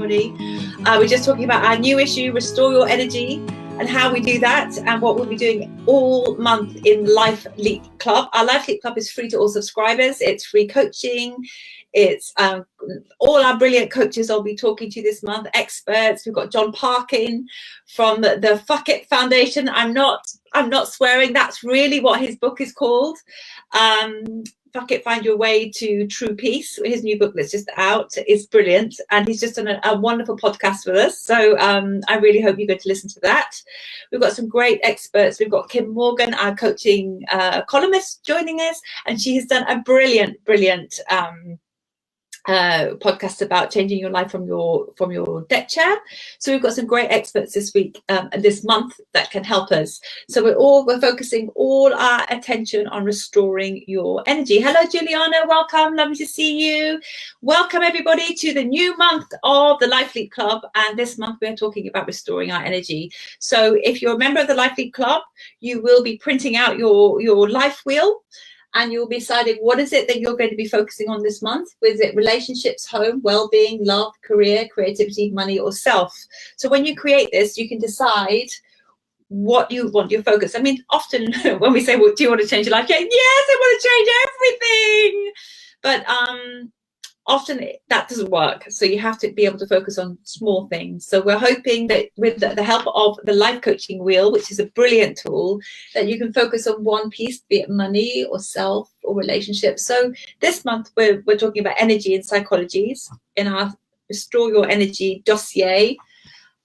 everybody. We're just talking about our new issue, Restore Your Energy, and how we do that, and what we'll be doing all month in Life Leap Club. Our Life Leap Club is free to all subscribers. It's free coaching. It's all our brilliant coaches I'll be talking to this month, experts. We've got John Parkin from the Fuck It Foundation. I'm not swearing. That's really what his book is called. Fuck It, Find Your Way to True Peace. His new book that's just out is brilliant, and he's just done a wonderful podcast with us. So I really hope you're going to listen to that. We've got some great experts. We've got Kim Morgan, our coaching columnist, joining us, and she has done a brilliant podcast about changing your life from your deck chair. So we've got some great experts this week, this month, that can help us. So we're focusing all our attention on restoring your energy. Hello, Juliana, welcome, lovely to see you. Welcome everybody to the new month of the Life Leap Club, and this month we're talking about restoring our energy. So if you're a member of the Life Leap Club, you will be printing out your life wheel, and you'll be deciding what is it that you're going to be focusing on this month. Was it relationships, home, well-being, love, career, creativity, money, or self? So when you create this, you can decide what you want your focus. I mean, often when we say, well, do you want to change your life? Yeah, yes, I want to change everything. But often that doesn't work. So you have to be able to focus on small things. So we're hoping that with the help of the life coaching wheel, which is a brilliant tool, that you can focus on one piece, be it money or self or relationships. So this month we're talking about energy and psychologies in our Restore Your Energy dossier.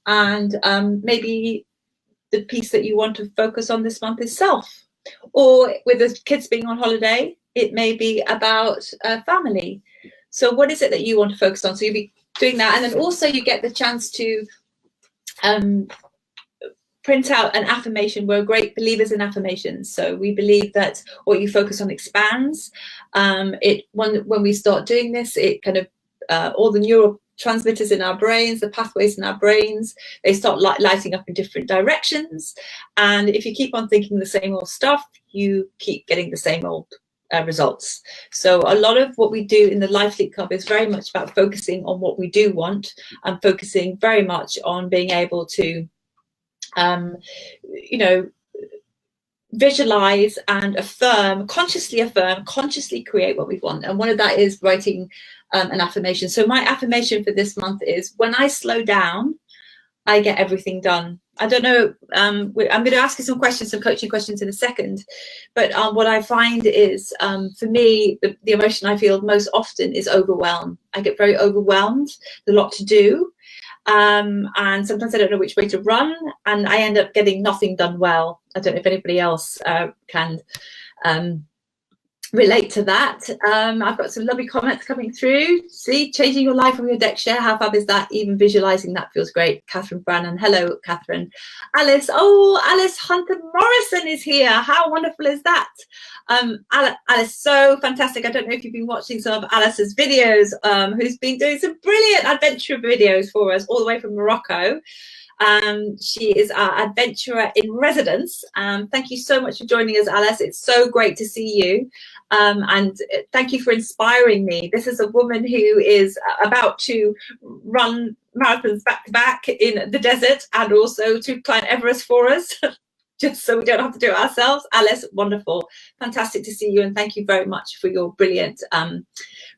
And maybe the piece that you want to focus on this month is self. Or with the kids being on holiday, it may be about family. So what is it that you want to focus on? So you'll be doing that. And then also you get the chance to print out an affirmation. We're great believers in affirmations. So we believe that what you focus on expands. When we start doing this, it kind of, all the neurotransmitters in our brains, the pathways in our brains, they start lighting up in different directions. And if you keep on thinking the same old stuff, you keep getting the same old results. So a lot of what we do in the Life Leap Club is very much about focusing on what we do want, and focusing very much on being able to visualize and consciously create what we want. And one of that is writing an affirmation. So my affirmation for this month is, when I slow down, I get everything done. I don't know, I'm going to ask you some coaching questions in a second, but what I find is, for me, the emotion I feel most often is overwhelm. I get very overwhelmed, there's a lot to do, and sometimes I don't know which way to run, and I end up getting nothing done well. I don't know if anybody else can relate to that. I've got some lovely comments coming through. See, changing your life from your deck chair, how fab is that? Even visualizing that feels great. Catherine Brannan, hello Catherine. Alice Hunter Morrison is here. How wonderful is that? Alice, so fantastic. I don't know if you've been watching some of Alice's videos, who's been doing some brilliant adventure videos for us all the way from Morocco. She is our adventurer in residence. Thank you so much for joining us, Alice. It's so great to see you, and thank you for inspiring me. This is a woman who is about to run marathons back to back in the desert, and also to climb Everest for us. Just so we don't have to do it ourselves. Alice, wonderful, fantastic to see you, and thank you very much for your brilliant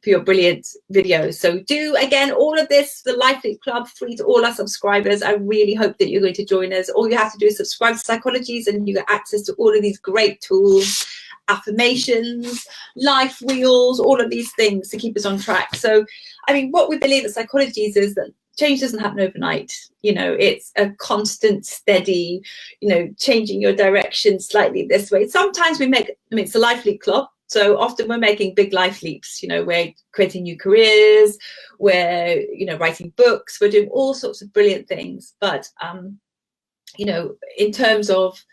videos. So do again all of this, the Life Leap Club, free to all our subscribers. I really hope that you're going to join us. All you have to do is subscribe to Psychologies, and you get access to all of these great tools, affirmations, life wheels, all of these things to keep us on track. So I mean, what we believe at Psychologies is that change doesn't happen overnight. It's a constant, steady, changing your direction slightly this way. Sometimes it's a Life Leap Club. So often we're making big life leaps. We're creating new careers, we're, writing books, we're doing all sorts of brilliant things. But, in terms of,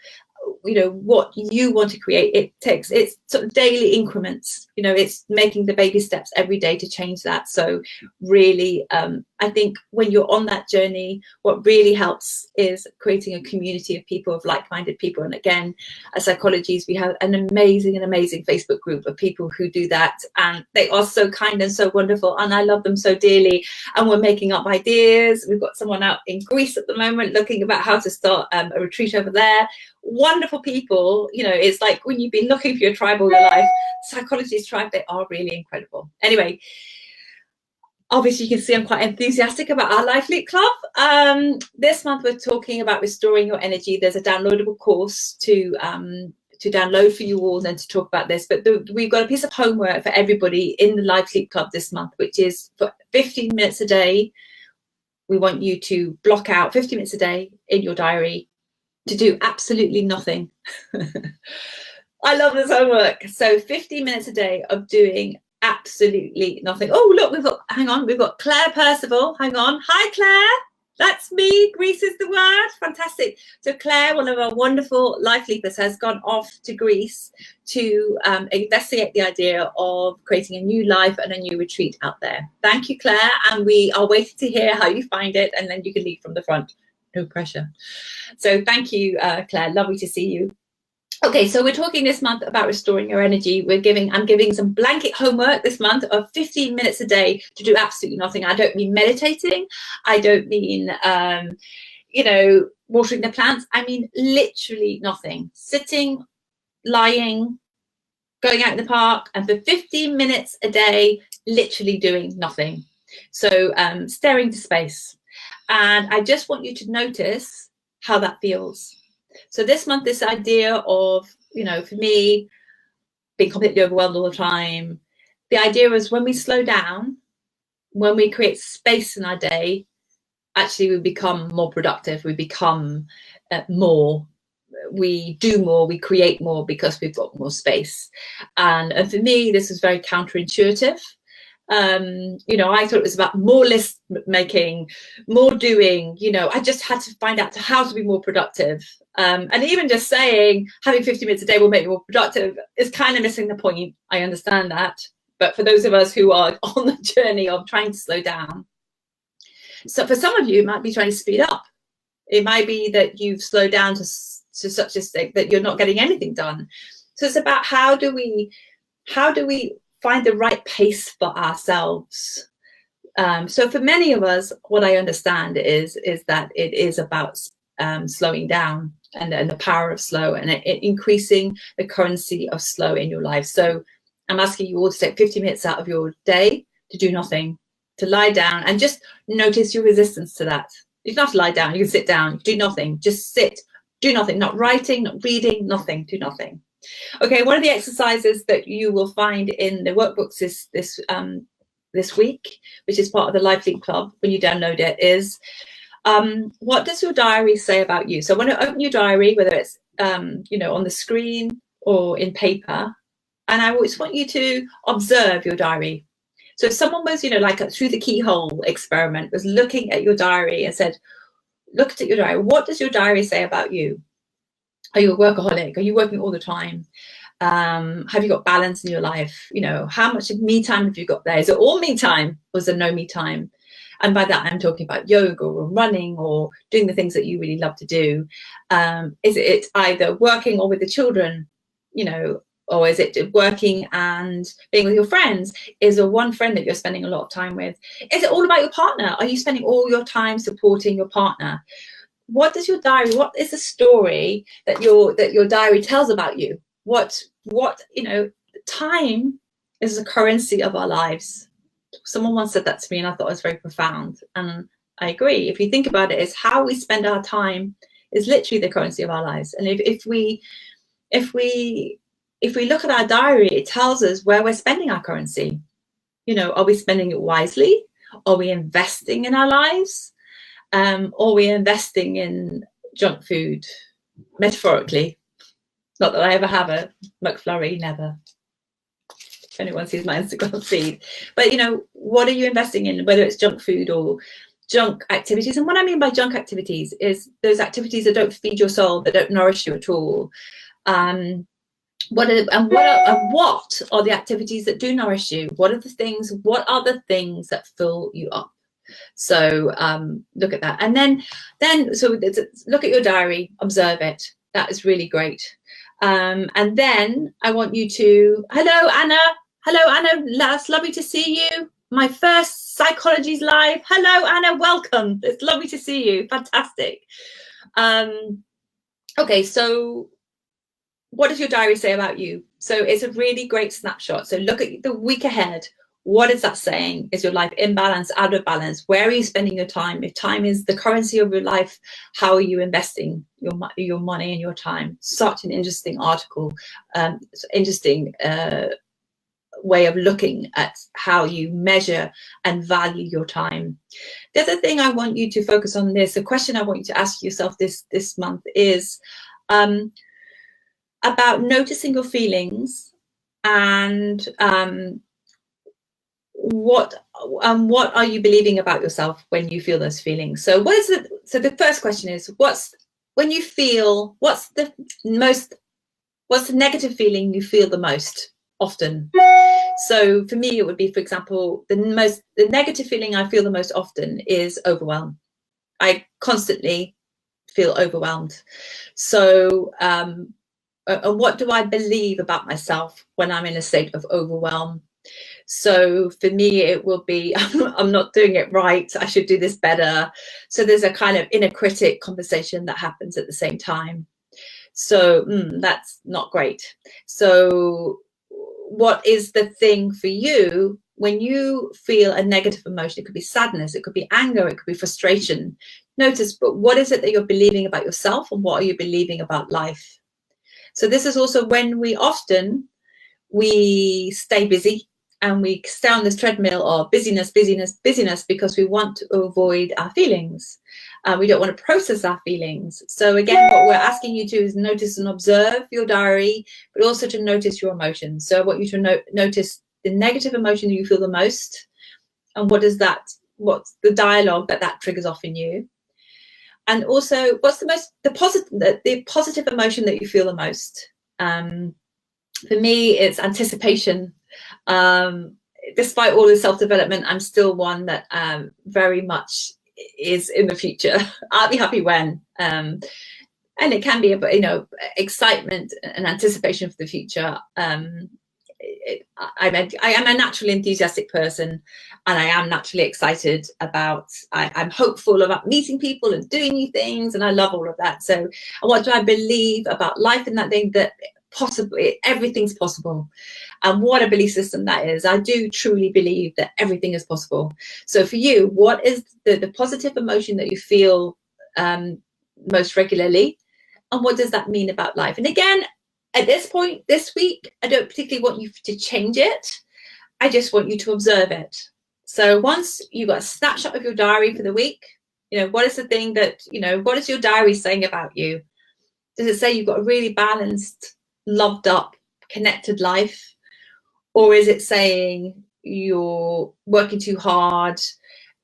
what you want to create, it's sort of daily increments. It's making the baby steps every day to change that. So really, I I think when you're on that journey, what really helps is creating a community of people, of like-minded people. And again, as psychologists, we have an amazing Facebook group of people who do that, and they are so kind and so wonderful, and I love them so dearly. And we're making up ideas. We've got someone out in Greece at the moment looking about how to start a retreat over there. Wonderful people. You know, it's like when you've been looking for your tribe all your life, psychologists tribe, they are really incredible. Anyway, obviously, you can see I'm quite enthusiastic about our Life Leap Club. This month, we're talking about restoring your energy. There's a downloadable course to download for you all and to talk about this. But we've got a piece of homework for everybody in the Life Leap Club this month, which is for 15 minutes a day. We want you to block out 15 minutes a day in your diary to do absolutely nothing. I love this homework. So 15 minutes a day of doing absolutely nothing. Oh, look, we've got Claire Percival. Hang on. Hi, Claire. That's me. Greece is the word. Fantastic. So Claire, one of our wonderful life leapers, has gone off to Greece to investigate the idea of creating a new life and a new retreat out there. Thank you, Claire. And we are waiting to hear how you find it, and then you can lead from the front. No pressure. So thank you, Claire. Lovely to see you. Okay, so we're talking this month about restoring your energy. I'm giving some blanket homework this month of 15 minutes a day to do absolutely nothing. I don't mean meditating. I don't mean, watering the plants. I mean literally nothing. Sitting, lying, going out in the park, and for 15 minutes a day, literally doing nothing. So staring to space. And I just want you to notice how that feels. So this month, this idea of, for me, being completely overwhelmed all the time, the idea is when we slow down, when we create space in our day, actually we become more productive, we become more, we do more, we create more because we've got more space. And for me, this is very counterintuitive. I thought it was about more list making, more doing. I just had to find out how to be more productive. And even just saying having 50 minutes a day will make you more productive is kind of missing the point. I understand that. But for those of us who are on the journey of trying to slow down, so for some of you, it might be trying to speed up. It might be that you've slowed down to such a state that you're not getting anything done. So it's about how do we find the right pace for ourselves. So for many of us, what I understand is that it is about slowing down and the power of slow, and increasing the currency of slow in your life. So I'm asking you all to take 50 minutes out of your day to do nothing, to lie down and just notice your resistance to that. You don't have to lie down, you can sit down, do nothing, just sit, do nothing, not writing, not reading, nothing, do nothing. Okay, one of the exercises that you will find in the workbooks this week, which is part of the Life Leap Club when you download it, is what does your diary say about you? So when you open your diary, whether it's on the screen or in paper, and I always want you to observe your diary. So if someone was, like through the keyhole experiment, was looking at your diary and said, looked at your diary, what does your diary say about you? Are you a workaholic? Are you working all the time? Have you got balance in your life? How much of me time have you got there? Is it all me time or is there no me time? And by that, I'm talking about yoga or running or doing the things that you really love to do. Is it either working or with the children, or is it working and being with your friends? Is there one friend that you're spending a lot of time with? Is it all about your partner? Are you spending all your time supporting your partner? What does your diary, what is the story that your diary tells about you? What time is the currency of our lives. Someone once said that to me and I thought it was very profound, and I agree. If you think about it, it's how we spend our time is literally the currency of our lives. And if we look at our diary, it tells us where we're spending our currency. Are we spending it wisely? Are we investing in our lives? Or are we investing in junk food, metaphorically? Not that I ever have a McFlurry, never. If anyone sees my Instagram feed. But, what are you investing in, whether it's junk food or junk activities? And what I mean by junk activities is those activities that don't feed your soul, that don't nourish you at all. What are the activities that do nourish you? What are the things that fill you up? So look at that. And then so look at your diary, observe it. That is really great. And then I want you to, hello, Anna, that's lovely to see you. My first Psychology's Live. Hello, Anna, welcome. It's lovely to see you. Fantastic. Okay, so what does your diary say about you? So it's a really great snapshot. So look at the week ahead. What is that saying? Is your life in balance, out of balance? Where are you spending your time? If time is the currency of your life, how are you investing your money and your time? Such an interesting article, interesting way of looking at how you measure and value your time. The other thing I want you to focus on the question I want you to ask yourself this month is about noticing your feelings and what are you believing about yourself when you feel those feelings? So what is it? So the first question is, what's the negative feeling you feel the most often? So for me, it would be, for example, the negative feeling I feel the most often is overwhelm. I constantly feel overwhelmed. So and what do I believe about myself when I'm in a state of overwhelm? So for me, it will be, I'm not doing it right. I should do this better. So there's a kind of inner critic conversation that happens at the same time. So that's not great. So what is the thing for you when you feel a negative emotion? It could be sadness, it could be anger, it could be frustration. Notice, but what is it that you're believing about yourself, and what are you believing about life? So this is also when we stay busy and we stay on this treadmill of busyness because we want to avoid our feelings. We don't want to process our feelings. So again, what we're asking you to do is notice and observe your diary, but also to notice your emotions. So I want you to notice the negative emotion you feel the most, and what's the dialogue that triggers off in you. And also, what's the positive emotion that you feel the most? For me, it's anticipation. Despite all the self-development, I'm still one that very much is in the future. I'll be happy when. And it can be about, excitement and anticipation for the future. I am a naturally enthusiastic person, and I am naturally excited about, I'm hopeful about meeting people and doing new things, and I love all of that. So, and what do I believe about life in that thing? That possibly everything's possible. And what a belief system that is. I do truly believe that everything is possible. So for you, what is the positive emotion that you feel most regularly, and what does that mean about life? And again, at this point this week, I don't particularly want you to change it. I just want you to observe it. So once you've got a snapshot of your diary for the week, what is the thing that, what is your diary saying about you? Does it say you've got a really balanced, loved up, connected life? Or is it saying you're working too hard,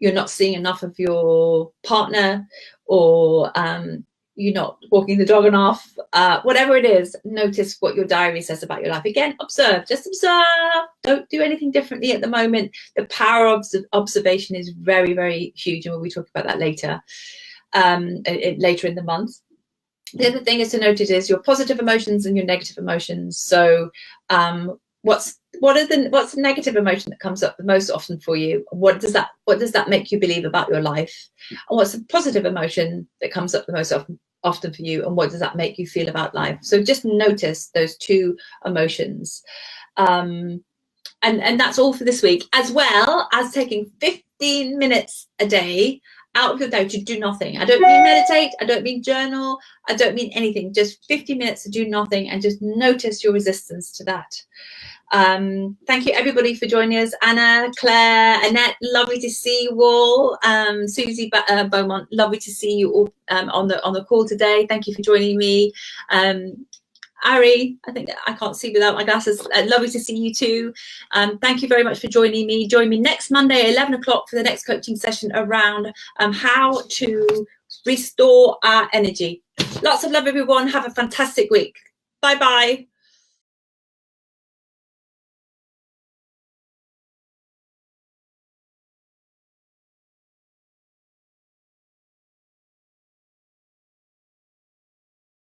you're not seeing enough of your partner, or you're not walking the dog enough? Whatever it is, notice what your diary says about your life. Again, observe, just observe. Don't do anything differently at the moment. The power of observation is very, very huge, and we'll be talking about that later, later in the month. The other thing is to notice is your positive emotions and your negative emotions. So what's the negative emotion that comes up the most often for you? What does that make you believe about your life? And what's the positive emotion that comes up the most often for you, and what does that make you feel about life? So just notice those two emotions. And that's all for this week, as well as taking 15 minutes a day out of your day to do nothing. I don't mean meditate, I don't mean journal, I don't mean anything. Just 50 minutes to do nothing, and just notice your resistance to that. Thank you everybody for joining us. Anna, Claire, Annette, lovely to see you all. Suzy Beaumont, lovely to see you all on the call today. Thank you for joining me. Ari, I think I can't see without my glasses. Lovely to see you too. Thank you very much for joining me. Join me next Monday at 11 o'clock for the next coaching session around how to restore our energy. Lots of love, everyone. Have a fantastic week. Bye-bye.